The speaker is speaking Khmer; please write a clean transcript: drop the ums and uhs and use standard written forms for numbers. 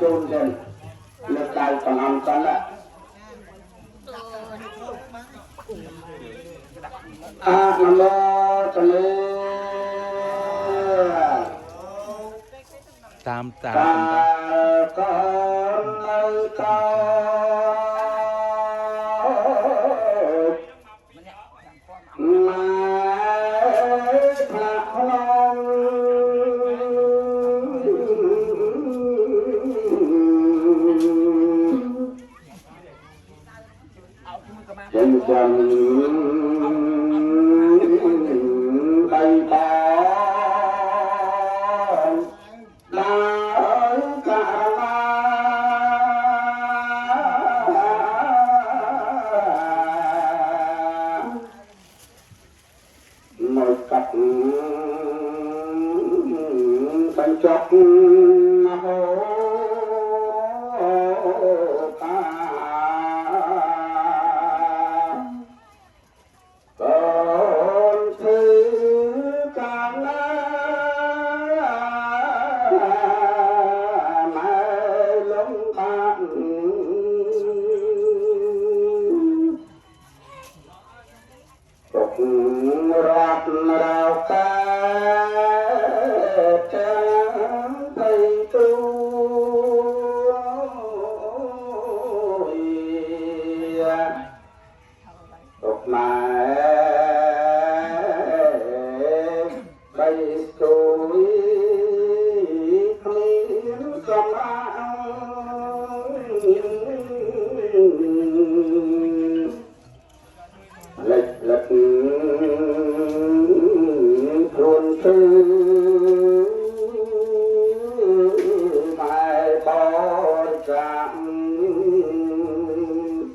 chôn trên nước đào còn ăn con đó nam mô cho nên តាមតា កា មតា កូននៅក្រោយម៉ែផ្លាក់ភ្នំចិញ្ចឹមបៃតងដោយកាលាមកកាត់បញ្ចប់ហូតាកូនធ្វើកាលណាម៉ែលំបាកទុករត់រៅកាចាំទៅទូទុកម៉ែបីទូយគ្មានកំអាងលិចខ្លួនធ្វើ